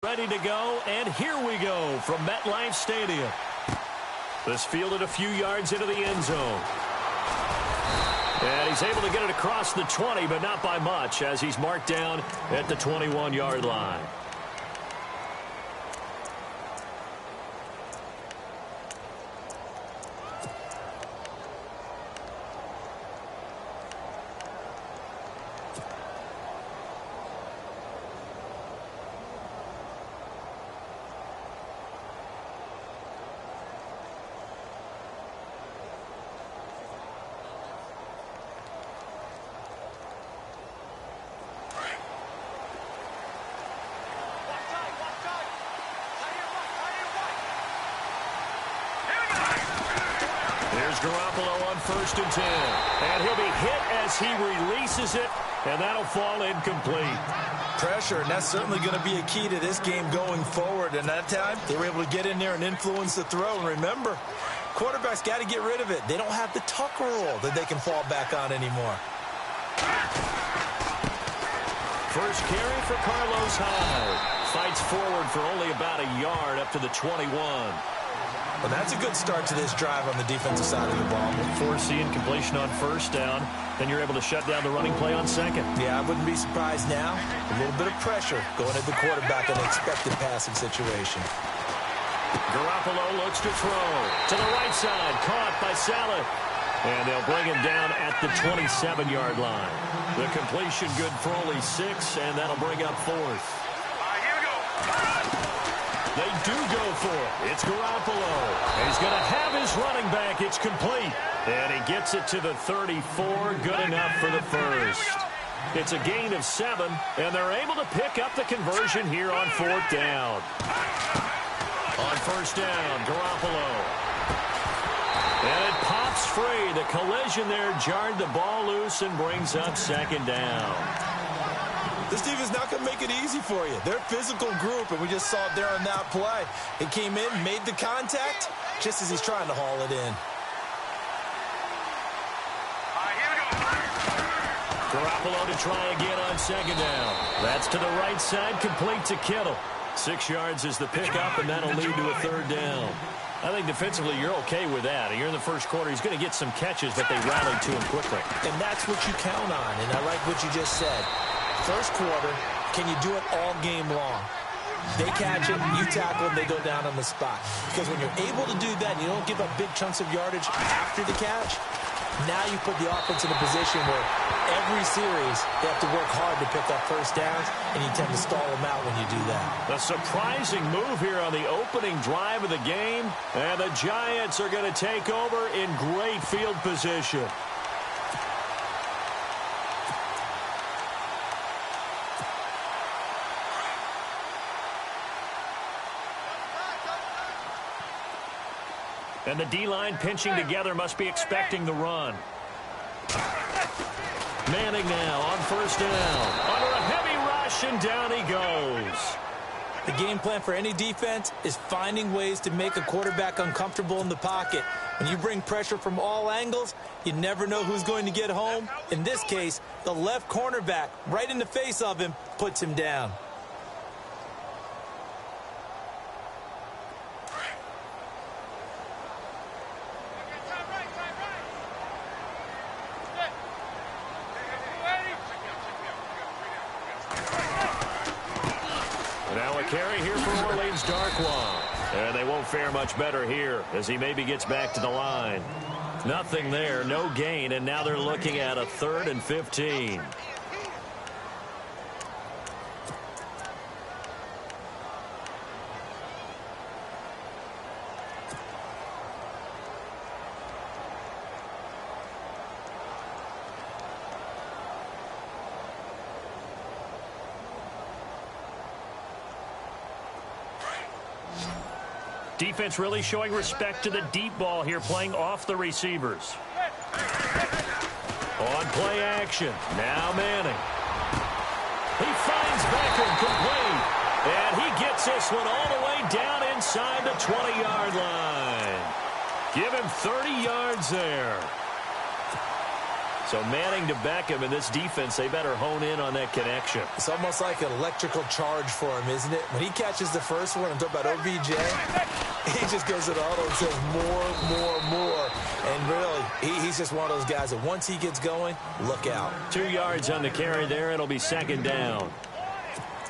Ready to go, and here we go from MetLife Stadium. This fielded a few yards into the end zone. And he's able to get it across the 20, but not by much, as he's marked down at the 21-yard line. Garoppolo on 1st and 10. And he'll be hit as he releases it, and that'll fall incomplete. Pressure, and that's certainly going to be a key to this game going forward. And that time, they were able to get in there and influence the throw. And remember, quarterbacks got to get rid of it. They don't have the tuck rule that they can fall back on anymore. First carry for Carlos Hyde. Fights forward for only about a yard up to the 21. Well, that's a good start to this drive on the defensive side of the ball. Forcing completion on 1st down. Then you're able to shut down the running play on 2nd. Yeah, I wouldn't be surprised now. A little bit of pressure going at the quarterback in an expected passing situation. Garoppolo looks to throw. To the right side. Caught by Saleh. And they'll bring him down at the 27-yard line. The completion good for only 6, and that'll bring up 4th. Here we go. They do go for it. It's Garoppolo. And he's going to have his running back. It's complete. And he gets it to the 34. Good enough for the first. It's a gain of 7, and they're able to pick up the conversion here on 4th down. On 1st down, Garoppolo. And it pops free. The collision there jarred the ball loose and brings up 2nd down. This defense is not going to make it easy for you. They're a physical group, and we just saw it there on that play. He came in, made the contact, just as he's trying to haul it in. Here we go. Garoppolo to try again on 2nd down. That's to the right side, complete to Kittle. 6 yards is the pickup, and that'll lead to a 3rd down. I think defensively you're okay with that. You're in the first quarter. He's going to get some catches, but they rallied to him quickly. And that's what you count on, and I like what you just said. First quarter, can you do it all game long? They catch it, you tackle them, they go down on the spot. Because when you're able to do that, and you don't give up big chunks of yardage after the catch, now you put the offense in a position where every series they have to work hard to pick up 1st downs, and you tend to stall them out when you do that. A surprising move here on the opening drive of the game, and the Giants are going to take over in great field position. And the D-line pinching together must be expecting the run. Manning now on 1st down. Under a heavy rush, and down he goes. The game plan for any defense is finding ways to make a quarterback uncomfortable in the pocket. When you bring pressure from all angles, you never know who's going to get home. In this case, the left cornerback, right in the face of him, puts him down. Carry here for Orleans Darkwa. And they won't fare much better here as he maybe gets back to the line. Nothing there, no gain, and now they're looking at a 3rd and 15. Defense really showing respect to the deep ball here, playing off the receivers. On play action, now Manning. He finds Beckham complete, and he gets this one all the way down inside the 20-yard line. Give him 30 yards there. So Manning to Beckham in this defense, they better hone in on that connection. It's almost like an electrical charge for him, isn't it? When he catches the first one, I'm talking about OBJ, he just goes to the huddle and says more. And really, he's just one of those guys that once he gets going, look out. 2 yards on the carry there. It'll be second down.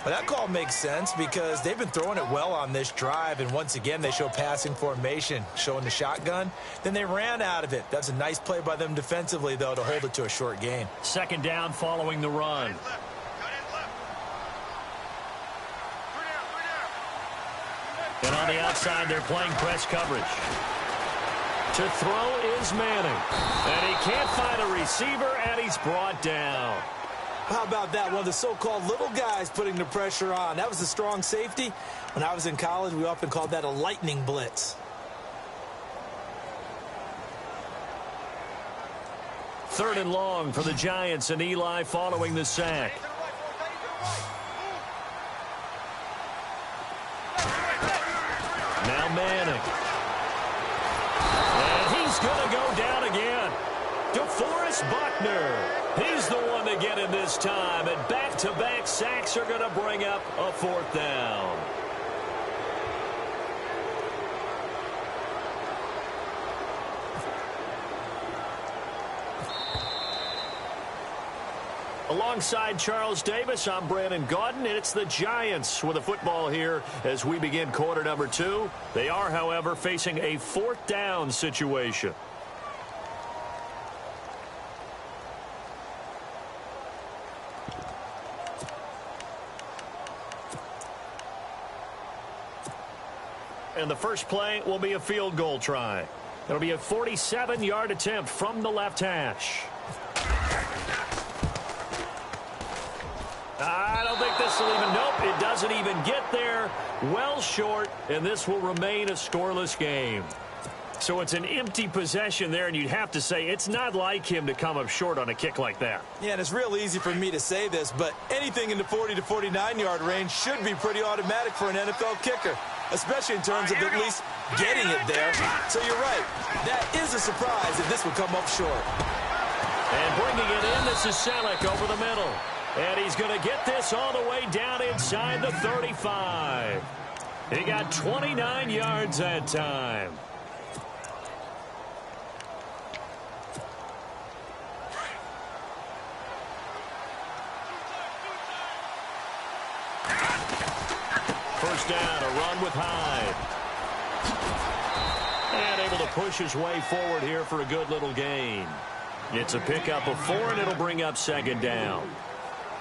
Well, that call makes sense because they've been throwing it well on this drive, and once again, they show passing formation, showing the shotgun. Then they ran out of it. That's a nice play by them defensively, though, to hold it to a short gain. Second down following the run. And on the outside, they're playing press coverage. To throw is Manning. And he can't find a receiver, and he's brought down. How about that? One of the so-called little guys putting the pressure on. That was a strong safety. When I was in college, we often called that a lightning blitz. Third and long for the Giants, and Eli following the sack. Now Manning. And he's going to go down again. DeForest Buckner. He's the one to get him this time, and back-to-back sacks are going to bring up a fourth down. Alongside Charles Davis, I'm Brandon Gaudin, and it's the Giants with the football here as we begin quarter number 2. They are, however, facing a fourth down situation. And the first play will be a field goal try. It'll be a 47-yard attempt from the left hash. I don't think this will even, nope, it doesn't even get there. Well short, and this will remain a scoreless game. So it's an empty possession there, and you'd have to say it's not like him to come up short on a kick like that. Yeah, and it's real easy for me to say this, but anything in the 40 to 49-yard range should be pretty automatic for an NFL kicker, especially in terms of at least getting it there. So you're right. That is a surprise if this would come up short. And bringing it in, this is Selleck over the middle. And he's going to get this all the way down inside the 35. He got 29 yards that time. First down, a run with Hyde. And able to push his way forward here for a good little gain. It's a pickup of 4, and it'll bring up second down.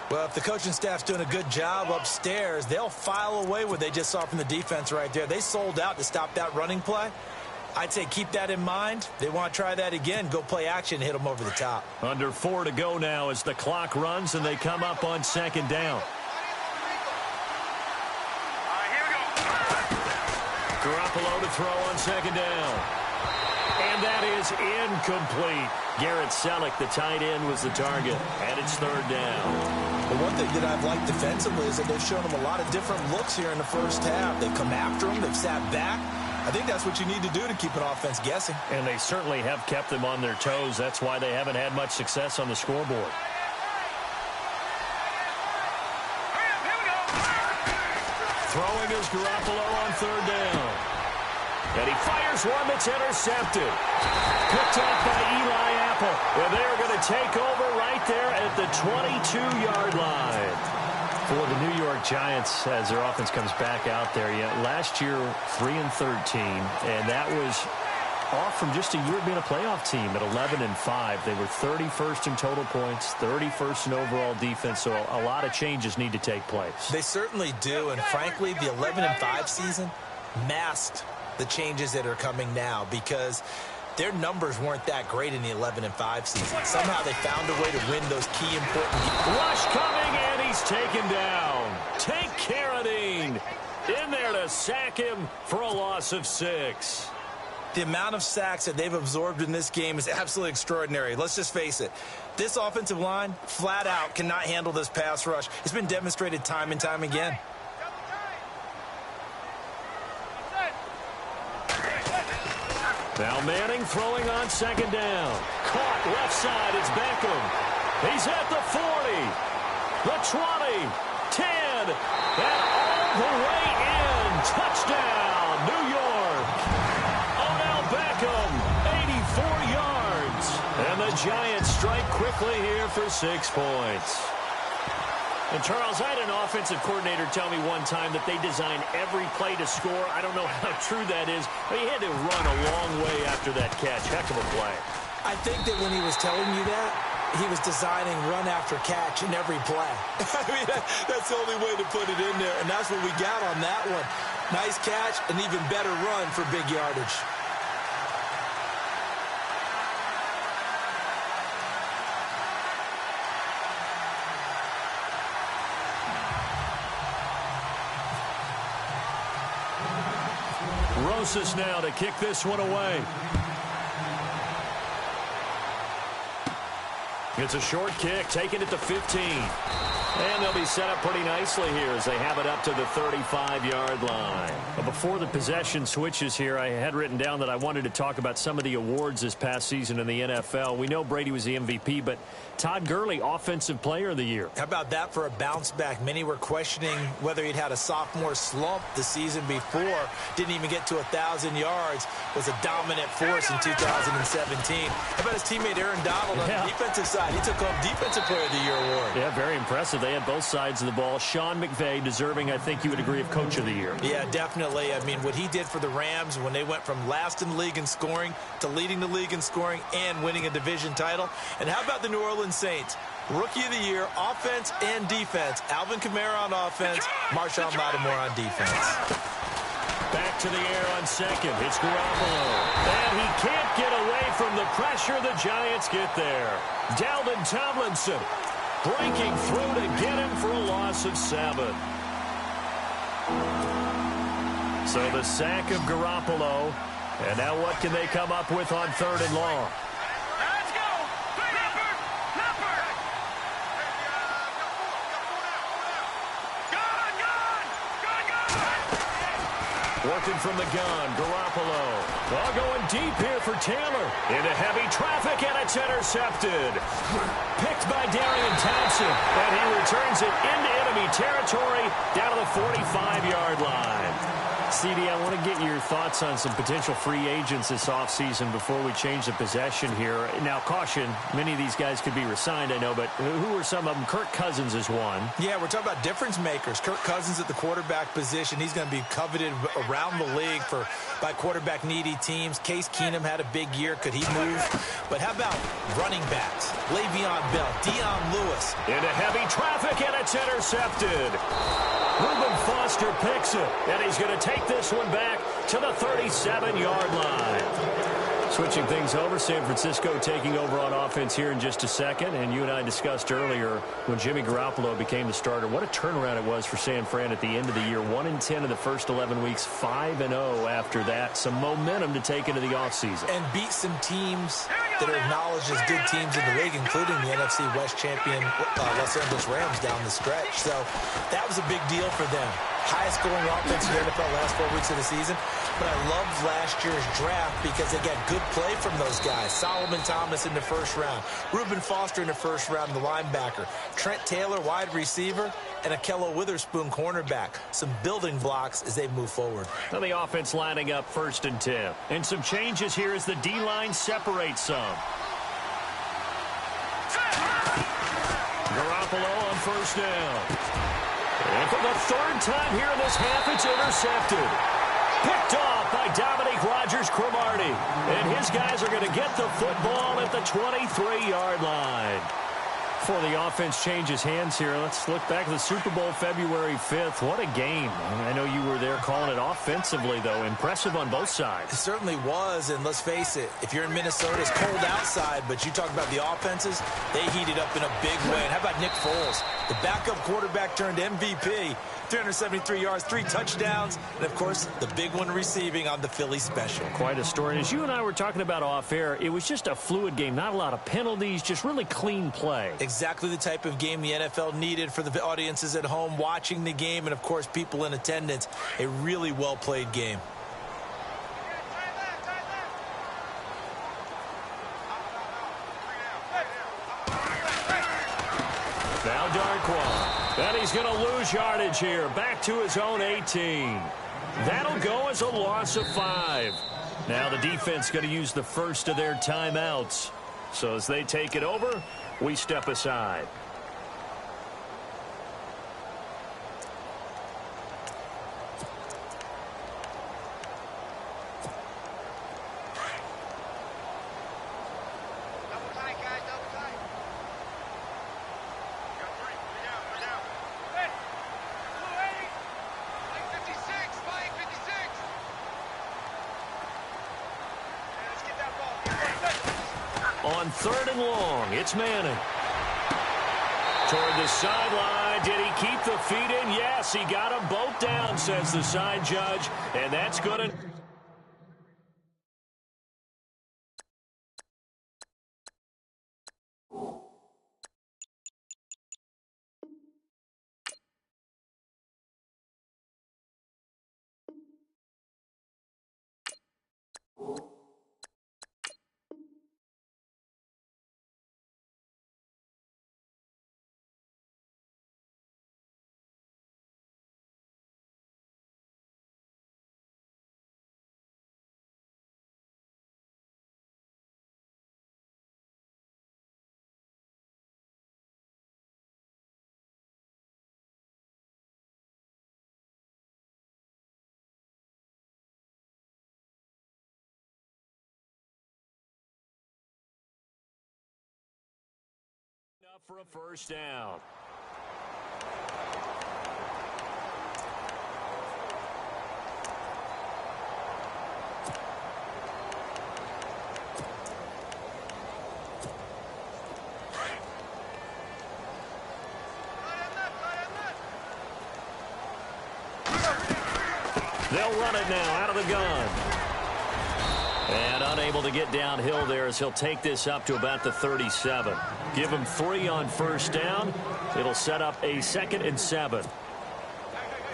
Well, if the coaching staff's doing a good job upstairs, they'll file away what they just saw from the defense right there. They sold out to stop that running play. I'd say keep that in mind. They want to try that again. Go play action, hit them over the top. Under 4 to go now as the clock runs, and they come up on second down. Here we go. Garoppolo to throw on second down. And that is incomplete. Garrett Selleck, the tight end, was the target. And it's third down. The one thing that I've liked defensively is that they've shown them a lot of different looks here in the first half. They've come after them. They've sat back. I think that's what you need to do to keep an offense guessing. And they certainly have kept them on their toes. That's why they haven't had much success on the scoreboard. Throwing is Garoppolo on third down. And he fires one that's intercepted. Picked off by Eli Apple. And they're going to take over right there at the 22-yard line. For the New York Giants, as their offense comes back out there, last year 3-13, and that was off from just a year of being a playoff team at 11-5. They were 31st in total points, 31st in overall defense, so a lot of changes need to take place. They certainly do, and frankly, the 11-5 season masked the changes that are coming now because their numbers weren't that great in the 11-5 season. Somehow they found a way to win those key important games. Rush coming, and he's taken down. Take Carradine in there to sack him for a loss of 6. The amount of sacks that they've absorbed in this game is absolutely extraordinary. Let's just face it. This offensive line, flat out, cannot handle this pass rush. It's been demonstrated time and time again. Now Manning throwing on second down. Caught left side. It's Beckham. He's at the 40. The 20. 10. And all the way in. Touchdown, New York. Odell Beckham, 84 yards. And the Giants strike quickly here for 6 points. And, Charles, I had an offensive coordinator tell me one time that they design every play to score. I don't know how true that is, but he had to run a long way after that catch. Heck of a play. I think that when he was telling you that, he was designing run after catch in every play. I mean, that's the only way to put it in there, and that's what we got on that one. Nice catch, an even better run for big yardage. Rosas now to kick this one away. It's a short kick, taking it to 15. And they'll be set up pretty nicely here as they have it up to the 35-yard line. But before the possession switches here, I had written down that I wanted to talk about some of the awards this past season in the NFL. We know Brady was the MVP, but Todd Gurley, Offensive Player of the Year. How about that for a bounce back? Many were questioning whether he'd had a sophomore slump the season before. Didn't even get to 1,000 yards. Was a dominant force in 2017. How about his teammate Aaron Donald on the defensive side? He took home Defensive Player of the Year award. Yeah, very impressive. They had both sides of the ball. Sean McVay deserving, I think you would agree, of Coach of the Year. Yeah, definitely. I mean, what he did for the Rams when they went from last in the league in scoring to leading the league in scoring and winning a division title. And how about the New Orleans Saints? Rookie of the Year, offense and defense. Alvin Kamara on offense, Marshawn Lattimore on defense. Back to the air on second. It's Garoppolo. And he can't get away from the pressure. The Giants get there. Dalvin Tomlinson breaking through to get him for a loss of 7. So the sack of Garoppolo. And now what can they come up with on 3rd and long? Let's go! Leopard! Gun! Working from the gun, Garoppolo. Well, going deep here for Taylor. Into heavy traffic, and it's intercepted. Picked by Darian Thompson, and he returns it into enemy territory down to the 45-yard line. CD, I want to get your thoughts on some potential free agents this offseason before we change the possession here. Now, caution, many of these guys could be re-signed, I know, but who are some of them? Kirk Cousins is one. Yeah, we're talking about difference makers. Kirk Cousins at the quarterback position. He's going to be coveted around the league by quarterback-needy teams. Case Keenum had a big year. Could he move? But how about running backs? Le'Veon Bell, Dion Lewis. Into heavy traffic, and it's intercepted. Reuben Foster picks it, and he's going to take this one back to the 37-yard line. Switching things over, San Francisco taking over on offense here in just a second. And you and I discussed earlier when Jimmy Garoppolo became the starter, what a turnaround it was for San Fran at the end of the year. 1-10 in the first 11 weeks, 5-0 after that. Some momentum to take into the offseason. And beat some teams that are acknowledged as good teams in the league, including the NFC West champion Los Angeles Rams down the stretch. So that was a big deal for them. Highest scoring offense in the NFL last 4 weeks of the season. But I loved last year's draft because they got good play from those guys. Solomon Thomas in the first round. Reuben Foster in the first round, the linebacker. Trent Taylor, wide receiver. And Akello Witherspoon, cornerback. Some building blocks as they move forward. Now the offense lining up 1st and 10. And some changes here as the D-line separates some. Garoppolo on 1st down. And for the 3rd time here in this half, it's intercepted. Picked off by Dominique Rodgers-Cromartie. And his guys are going to get the football at the 23-yard line. Before the offense changes hands here, let's look back at the Super Bowl February 5th. What a game. I know you were there calling it offensively, though. Impressive on both sides. It certainly was, and let's face it, if you're in Minnesota, it's cold outside, but you talk about the offenses, they heated up in a big way. And how about Nick Foles? The backup quarterback turned MVP. 373 yards, 3 touchdowns, and, of course, the big one receiving on the Philly special. Quite a story. And as you and I were talking about off-air, it was just a fluid game. Not a lot of penalties, just really clean play. Exactly the type of game the NFL needed for the audiences at home watching the game and, of course, people in attendance. A really well-played game. And he's going to lose yardage here. Back to his own 18. That'll go as a loss of 5. Now the defense going to use the first of their timeouts. So as they take it over, we step aside. On 3rd and long, it's Manning. Toward the sideline. Did he keep the feet in? Yes, he got them both down, says the side judge. And that's good. For a first down. They'll run it now out of the gun. And unable to get downhill there as he'll take this up to about the 37. Give him 3 on first down. It'll set up a 2nd and 7.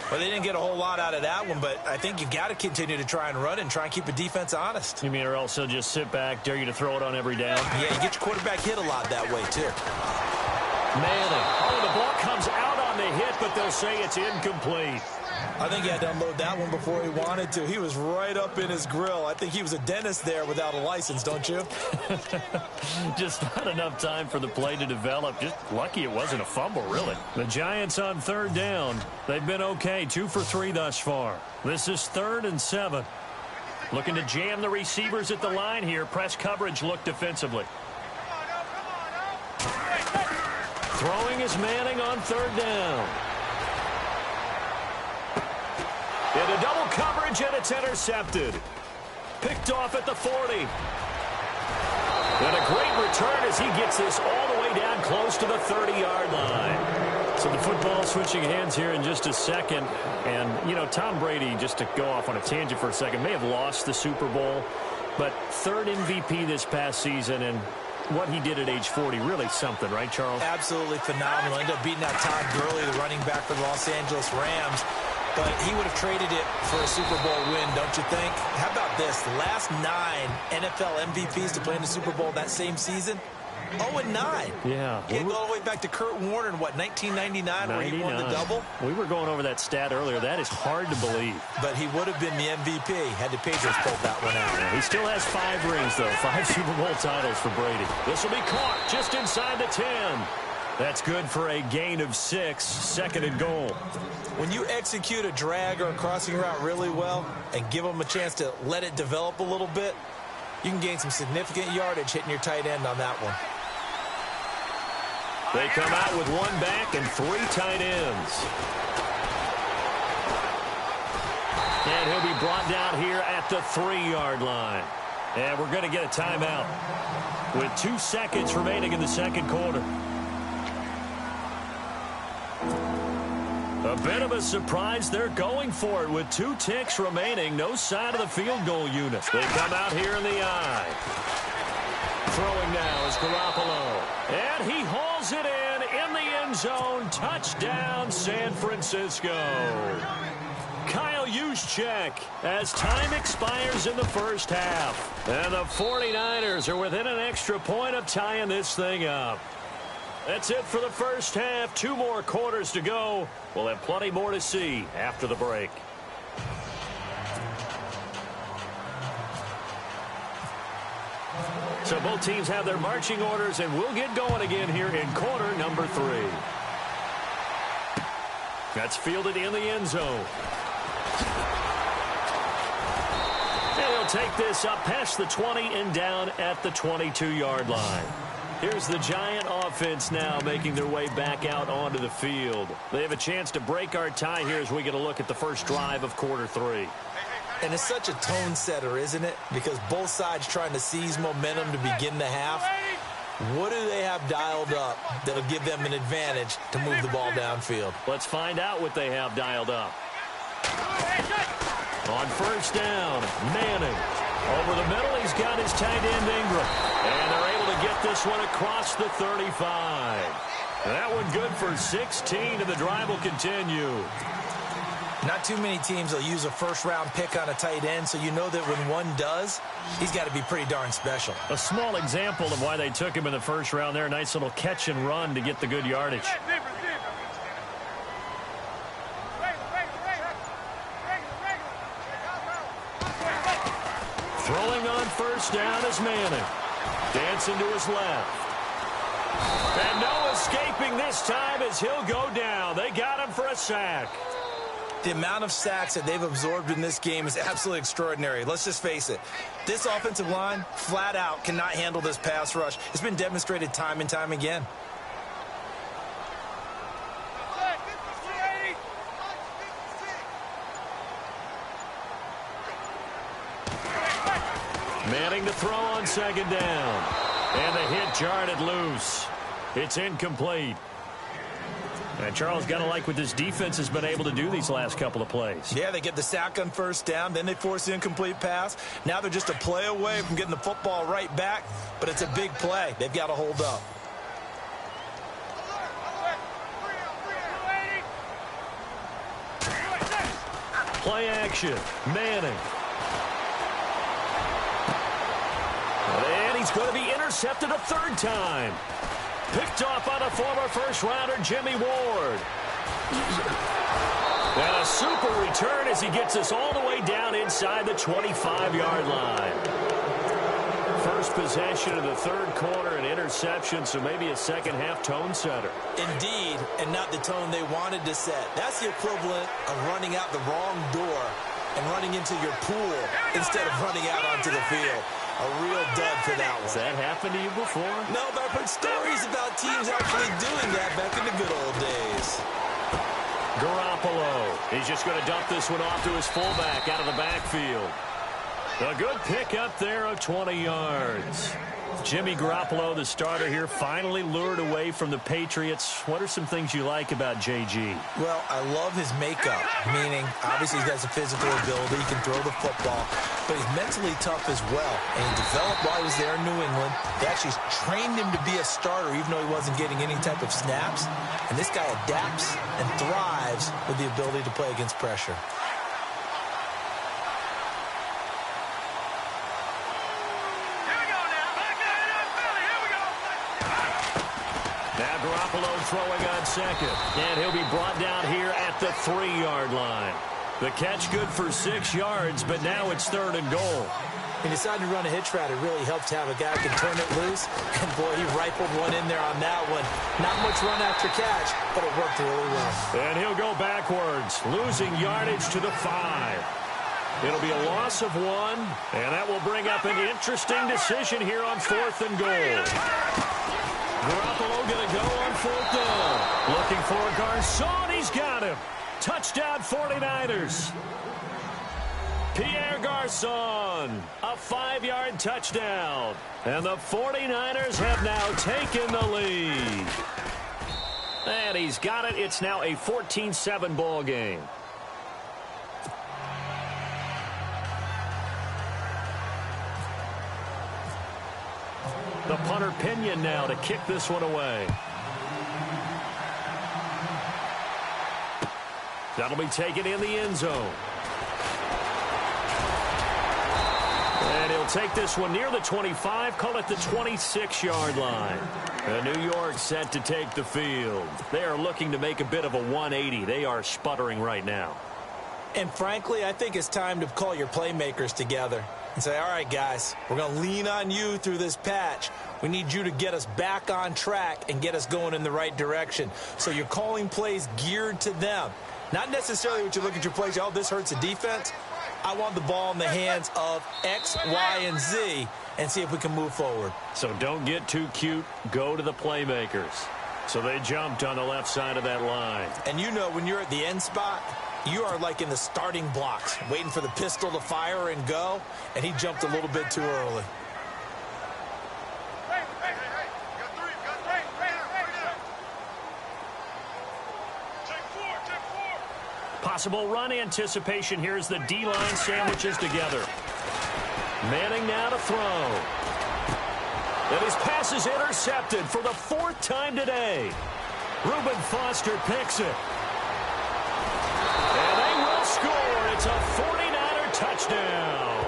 Well, they didn't get a whole lot out of that one, but I think you've got to continue to try and run and try and keep the defense honest. You mean or also just sit back, dare you to throw it on every down? Yeah, you get your quarterback hit a lot that way, too. Manning. Oh, the ball comes out on the hit, but they'll say it's incomplete. I think he had to unload that one before he wanted to. He was right up in his grill. I think he was a dentist there without a license, don't you? Just not enough time for the play to develop. Just lucky it wasn't a fumble, really. The Giants on 3rd down. They've been okay, 2 for 3 thus far. This is 3rd and 7. Looking to jam the receivers at the line here. Press coverage look defensively. Throwing is Manning on 3rd down. Into double coverage, and it's intercepted. Picked off at the 40. And a great return as he gets this all the way down close to the 30-yard line. So the football switching hands here in just a second. And, you know, Tom Brady, just to go off on a tangent for a second, may have lost the Super Bowl. But 3rd MVP this past season, and what he did at age 40, really something, right, Charles? Absolutely phenomenal. Ended up beating out Todd Gurley, the running back for the Los Angeles Rams. But he would have traded it for a Super Bowl win, don't you think? How about this? The last 9 NFL MVPs to play in the Super Bowl that same season, 0-9. Yeah. Can't go all the way back to Kurt Warner in, what, 1999 where he won the double? We were going over that stat earlier. That is hard to believe. But he would have been the MVP had the Patriots pulled that one out. Yeah, he still has 5 rings, though. 5 Super Bowl titles for Brady. This will be caught just inside the 10. That's good for a gain of 6, 2nd and goal. When you execute a drag or a crossing route really well and give them a chance to let it develop a little bit, you can gain some significant yardage hitting your tight end on that one. They come out with 1 back and 3 tight ends. And he'll be brought down here at the 3-yard line. And we're going to get a timeout with 2 seconds remaining in the 2nd quarter. A bit of a surprise. They're going for it with 2 ticks remaining. No sign of the field goal unit. They come out here in the eye. Throwing now is Garoppolo. And he hauls it in the end zone. Touchdown, San Francisco. Kyle Juszczyk as time expires in the first half. And the 49ers are within an extra point of tying this thing up. That's it for the first half. 2 more quarters to go. We'll have plenty more to see after the break. So both teams have their marching orders, and we'll get going again here in quarter number 3. That's fielded in the end zone. And he'll take this up past the 20 and down at the 22-yard line. Here's the Giant offense now making their way back out onto the field. They have a chance to break our tie here as we get a look at the first drive of quarter 3. And it's such a tone setter, isn't it? Because both sides trying to seize momentum to begin the half. What do they have dialed up that'll give them an advantage to move the ball downfield? Let's find out what they have dialed up. On first down, Manning. Over the middle, he's got his tight end Ingram. And they're able to get this one across the 35. That one good for 16, and the drive will continue. Not too many teams will use a first-round pick on a tight end, so you know that when one does, he's got to be pretty darn special. A small example of why they took him in the first round there. Nice little catch and run to get the good yardage. Throwing on first down is Manning. Dancing to his left. And no escaping this time as he'll go down. They got him for a sack. The amount of sacks that they've absorbed in this game is absolutely extraordinary. Let's just face it. This offensive line, flat out, cannot handle this pass rush. It's been demonstrated time and time again. Manning to throw on second down. And the hit jarred it loose. It's incomplete. And Charles, got to like what this defense has been able to do these last couple of plays. Yeah, they get the sack on first down, then they force the incomplete pass. Now they're just a play away from getting the football right back, but it's a big play. They've got to hold up. Play action. Manning. And he's going to be intercepted a third time. Picked off on a former first-rounder, Jimmy Ward. And a super return as he gets us all the way down inside the 25-yard line. First possession of the third quarter, an interception, so maybe a second-half tone setter. Indeed, and not the tone they wanted to set. That's the equivalent of running out the wrong door and running into your pool instead of running out onto the field. A real dud for that one. Has that happened to you before? No, but I've heard stories about teams actually doing that back in the good old days. Garoppolo. He's just going to dump this one off to his fullback out of the backfield. A good pickup there of 20 yards. Jimmy Garoppolo, the starter here, finally lured away from the Patriots. What are some things you like about JG? Well, I love his makeup, meaning obviously he has a physical ability, he can throw the football, but he's mentally tough as well. And he developed while he was there in New England. They actually trained him to be a starter even though he wasn't getting any type of snaps. And this guy adapts and thrives with the ability to play against pressure. Garoppolo throwing on second, and he'll be brought down here at the 3-yard line. The catch good for 6 yards, but now it's third and goal. He decided to run a hitch route. It really helped to have a guy who can turn it loose, and boy, he rifled one in there on that one. Not much run after catch, but it worked really well. And he'll go backwards, losing yardage to the 5. It'll be a loss of 1, and that will bring up an interesting decision here on 4th and goal. Garoppolo going to go on 4th down. Looking for Garcon. He's got him. Touchdown 49ers. Pierre Garcon. A 5-yard touchdown. And the 49ers have now taken the lead. And he's got it. It's now a 14-7 ball game. The punter Pinion now to kick this one away. That'll be taken in the end zone. And he'll They'll take this one near the 25, call it the 26-yard line. New York set to take the field. They are looking to make a bit of a 180. They are sputtering right now. And frankly, I think it's time to call your playmakers together and say, all right, guys, we're going to lean on you through this patch. We need you to get us back on track and get us going in the right direction. So you're calling plays geared to them. Not necessarily what you look at your plays, oh, this hurts the defense. I want the ball in the hands of X, Y, and Z and see if we can move forward. So don't get too cute. Go to the playmakers. So they jumped on the left side of that line. And you know when you're at the end spot, you are like in the starting blocks, waiting for the pistol to fire and go, and he jumped a little bit too early. Possible run anticipation. Here's the D-line sandwiches together. Manning now to throw. And his pass is intercepted for the 4th time today. Reuben Foster picks it. And they will score. It's a 49er touchdown.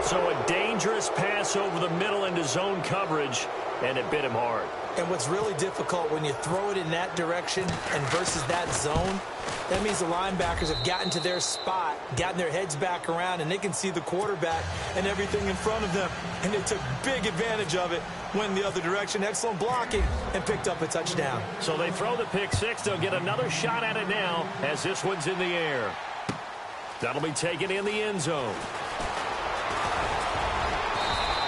So a dangerous pass over the middle into zone coverage, and it bit him hard. And what's really difficult when you throw it in that direction and versus that zone, that means the linebackers have gotten to their spot, gotten their heads back around, and they can see the quarterback and everything in front of them. And they took big advantage of it, went the other direction, excellent blocking, and picked up a touchdown. So they throw the pick six. They'll get another shot at it now as this one's in the air. That'll be taken in the end zone.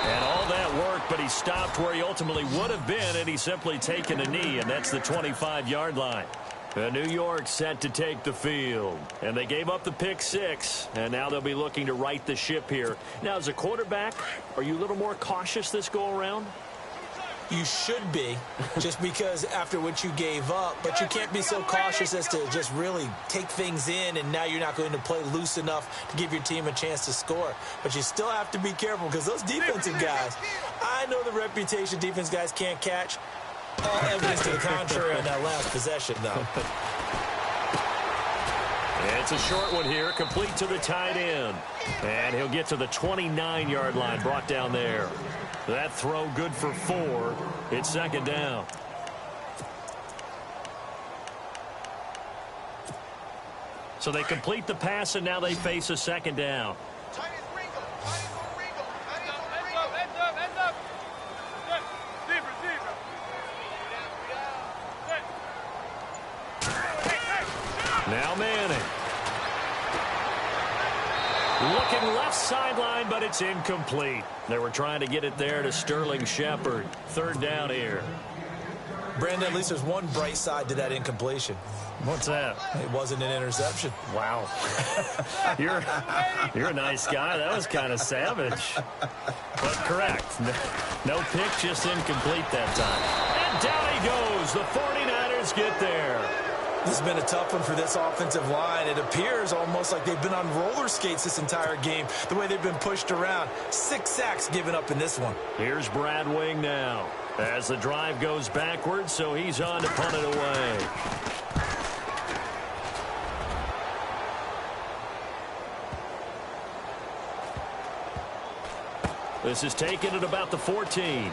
And all that work, but he stopped where he ultimately would have been, and he's simply taken a knee, and that's the 25-yard line. New York set to take the field, and they gave up the pick six, and now they'll be looking to right the ship here. Now, as a quarterback, are you a little more cautious this go-around? You should be, just because after what you gave up, but you can't be so cautious as to just really take things in, and now you're not going to play loose enough to give your team a chance to score. But you still have to be careful because those defensive guys, I know the reputation defense guys can't catch. All evidence to the contrary on that last possession, though. It's a short one here, complete to the tight end. And he'll get to the 29-yard line, brought down there. That throw good for 4. It's second down. So they complete the pass, and now they face a second down. Now Manning. Looking left sideline, but it's incomplete. They were trying to get it there to Sterling Shepard. Third down here. Brandon, at least there's one bright side to that incompletion. What's that? It wasn't an interception. Wow. You're a nice guy. That was kind of savage. But correct. No pick, just incomplete that time. And down he goes. The 49ers get there. This has been a tough one for this offensive line. It appears almost like they've been on roller skates this entire game, the way they've been pushed around. 6 sacks given up in this one. Here's Brad Wing now as the drive goes backwards, so he's on to punt it away. This is taken at about the 14.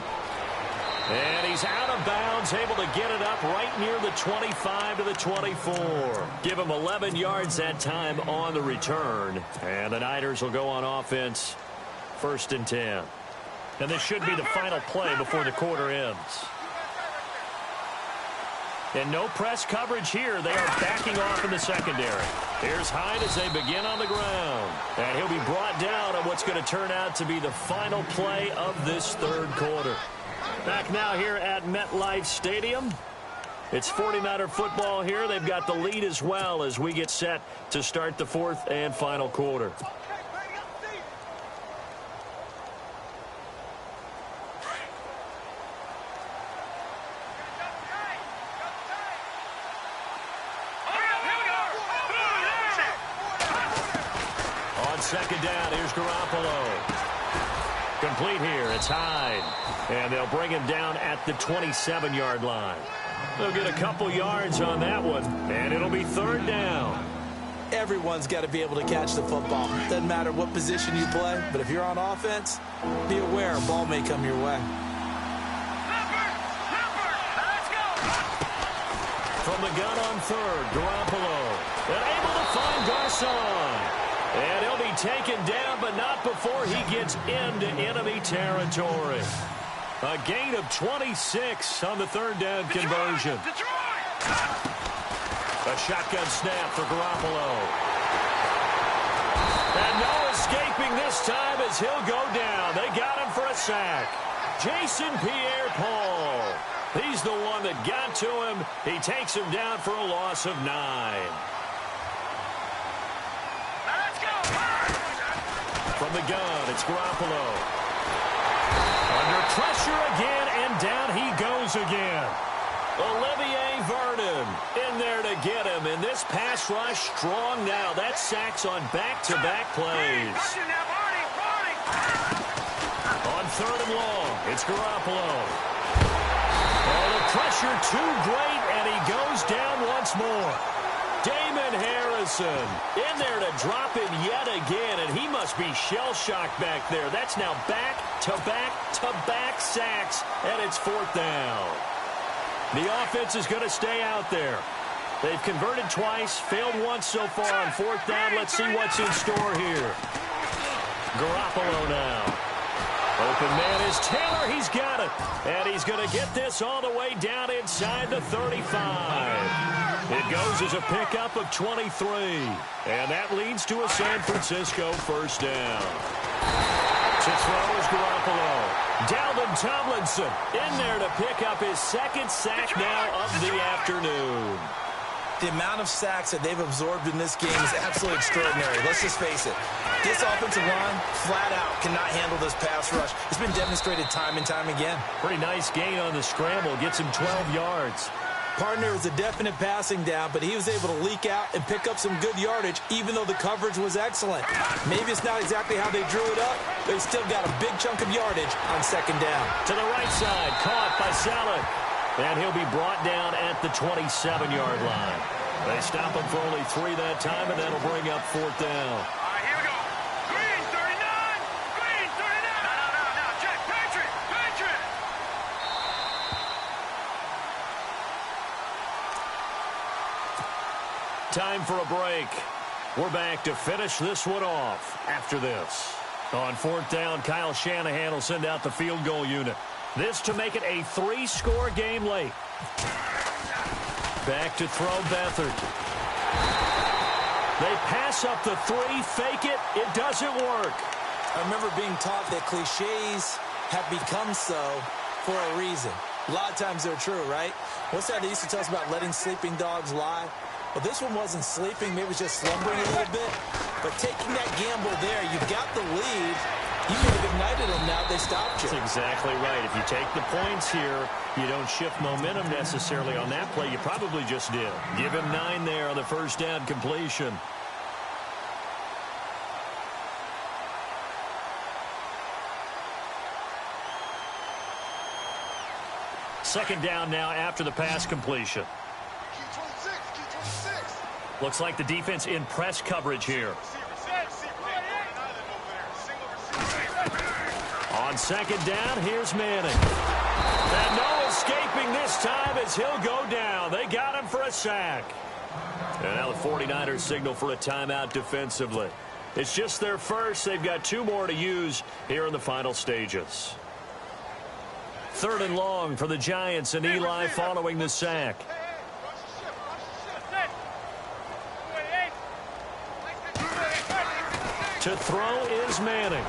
And he's out of bounds, able to get it up right near the 25 to the 24. Give him 11 yards that time on the return. And the Niners will go on offense, 1st and 10. And this should be the final play before the quarter ends. And no press coverage here. They are backing off in the secondary. Here's Hyde as they begin on the ground. And he'll be brought down on what's going to turn out to be the final play of this third quarter. Back now here at MetLife Stadium. It's 49er football here. They've got the lead as well as we get set to start the 4th and final quarter. On second down, here's Garoppolo. Complete here. It's Hyde. And they'll bring him down at the 27-yard line. They'll get a couple yards on that one, and it'll be 3rd down. everyone's got to be able to catch the football. Doesn't matter what position you play, but if you're on offense, be aware a ball may come your way. From the gun on third, Garoppolo. And able to find Garcon. And he'll be taken down, but not before he gets into enemy territory. A gain of 26 on the third down conversion. A shotgun snap for Garoppolo. And no escaping this time as he'll go down. They got him for a sack. Jason Pierre-Paul. He's the one that got to him. He takes him down for a loss of 9. Let's go. From the gun, it's Garoppolo. Under pressure again, and down he goes again. Olivier Vernon in there to get him. And this pass rush strong now. That's sacks on back-to-back plays. On third and long, it's Garoppolo. Oh, the pressure too great, and he goes down once more. Damon Harrison in there to drop him yet again, and he must be shell-shocked back there. That's now back-to-back-to-back sacks, and it's fourth down. The offense is going to stay out there. They've converted twice, failed once so far on fourth down. Let's see what's in store here. Garoppolo now. Open man is Taylor. He's got it. And he's going to get this all the way down inside the 35. It goes as a pickup of 23. And that leads to a San Francisco first down. To throw is Garoppolo. Dalvin Tomlinson in there to pick up his second sack now of the afternoon. The amount of sacks that they've absorbed in this game is absolutely extraordinary. Let's just face it. This offensive line, flat out, cannot handle this pass rush. It's been demonstrated time and time again. Pretty nice gain on the scramble. Gets him 12 yards. Partner was a definite passing down, but he was able to leak out and pick up some good yardage, even though the coverage was excellent. Maybe it's not exactly how they drew it up, but he still got a big chunk of yardage on second down. To the right side, caught by Saleh. And he'll be brought down at the 27-yard line. They stop him for only 3 that time, and that'll bring up fourth down. All right, here we go. Green 39. Green 39. No. Check. Patriot. Time for a break. We're back to finish this one off after this. On fourth down, Kyle Shanahan will send out the field goal unit. This to make it a 3-score game late. Back to throw Beathard. They pass up the 3, fake it. It doesn't work. I remember being taught that cliches have become so for a reason. A lot of times they're true, right? What's that they used to tell us about letting sleeping dogs lie? Well, this one wasn't sleeping. Maybe it was just slumbering a little bit. But taking that gamble there, you've got the lead. You may have ignited them now. They stopped you. That's exactly right. If you take the points here, you don't shift momentum necessarily on that play. You probably just did. Give him 9 there on the first down completion. Second down now after the pass completion. Looks like the defense in press coverage here. On second down, here's Manning. And no escaping this time as he'll go down. They got him for a sack. And now the 49ers signal for a timeout defensively. It's just their first. They've got 2 more to use here in the final stages. Third and long for the Giants, and Eli following the sack. To throw is Manning.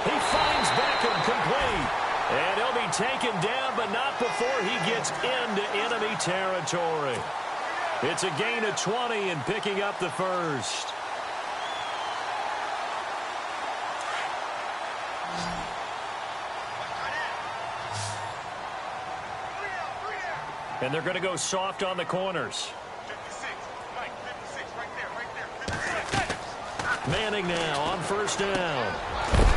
He finds Beckham complete. And he'll be taken down, but not before he gets into enemy territory. It's a gain of 20 and picking up the first. And they're going to go soft on the corners. 56, Mike, 56, right there. Manning now on first down.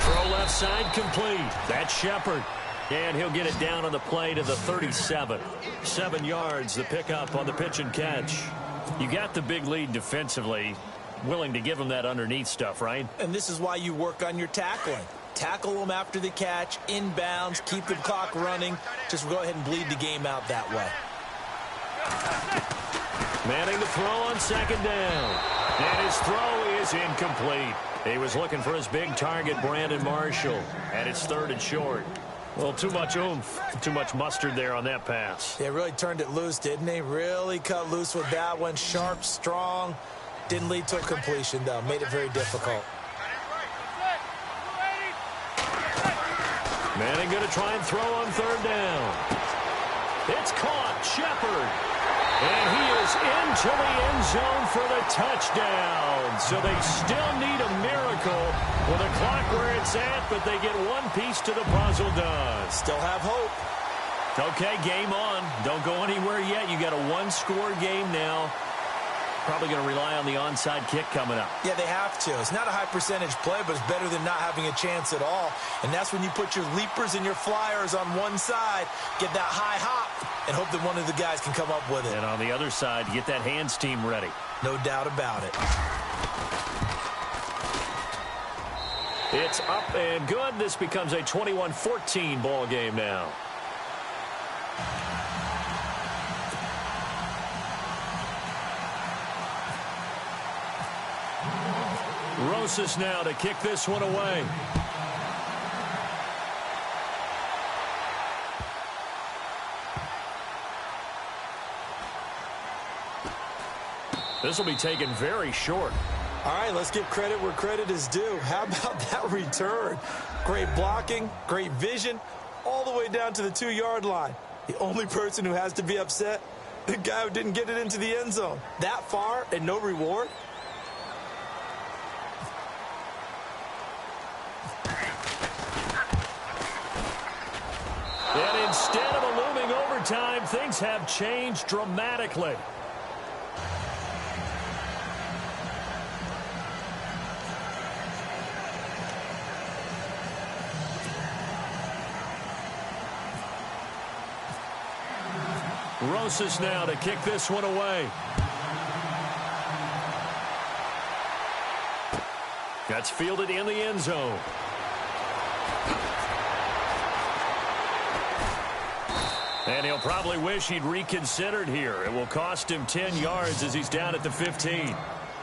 Throw left side complete. That's Shepard. And he'll get it down on the play to the 37. 7 yards, the pickup on the pitch and catch. You got the big lead defensively, willing to give them that underneath stuff, right? And this is why you work on your tackling. Tackle them after the catch, inbounds, keep the clock running. Just go ahead and bleed the game out that way. Manning to throw on second down. And his throw is incomplete. He was looking for his big target, Brandon Marshall. And it's 3rd and short. Well, too much oomph, too much mustard there on that pass. They really turned it loose, didn't they? Really cut loose with that one. Sharp, strong. Didn't lead to a completion, though. Made it very difficult. Manning going to try and throw on 3rd down. It's caught. Shepard. And he is into the end zone for the touchdown. So they still need a miracle with the clock where it's at, but they get one piece to the puzzle done. Still have hope. Okay, game on. Don't go anywhere yet. You got a one-score game now. Probably going to rely on the onside kick coming up. Yeah, they have to. It's not a high percentage play, but it's better than not having a chance at all. And that's when you put your leapers and your flyers on one side, get that high hop, and hope that one of the guys can come up with it. And on the other side, get that hands team ready. No doubt about it. It's up and good. This becomes a 21-14 ball game now. Rosas now to kick this one away. This will be taken very short. All right, let's give credit where credit is due. How about that return? Great blocking, great vision, all the way down to the 2-yard line. The only person who has to be upset, the guy who didn't get it into the end zone. That far and no reward? And instead of a looming overtime, things have changed dramatically. Rosas now to kick this one away. That's fielded in the end zone. And he'll probably wish he'd reconsidered here. It will cost him 10 yards as he's down at the 15.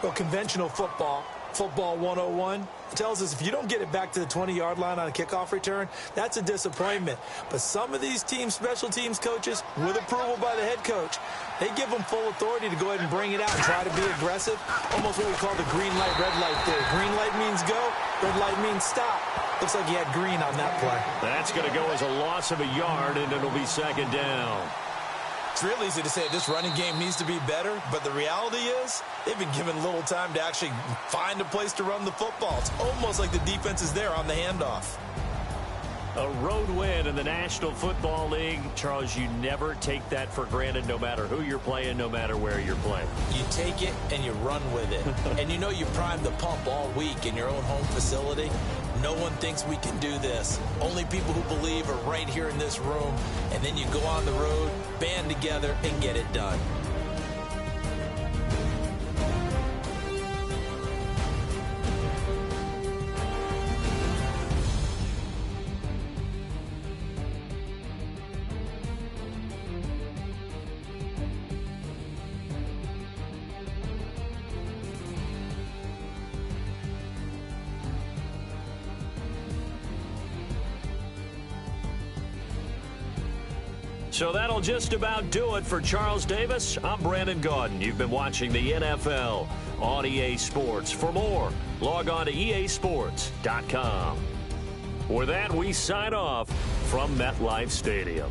Well, conventional football 101, tells us if you don't get it back to the 20-yard line on a kickoff return, that's a disappointment. But some of these teams, special teams coaches, with approval by the head coach, they give them full authority to go ahead and bring it out and try to be aggressive. Almost what we call the green light, red light theory. Green light means go, red light means stop. Looks like he had green on that play. That's going to go as a loss of a yard, and it'll be second down. It's real easy to say this running game needs to be better, but the reality is they've been given little time to actually find a place to run the football. It's almost like the defense is there on the handoff. A road win in the National Football League. Charles, you never take that for granted, no matter who you're playing, no matter where you're playing. You take it and you run with it. And you know you primed the pump all week in your own home facility. No one thinks we can do this. Only people who believe are right here in this room. And then you go on the road, band together, and get it done. So that'll just about do it for Charles Davis. I'm Brandon Gaudin. You've been watching the NFL on EA Sports. For more, log on to easports.com. With that, we sign off from MetLife Stadium.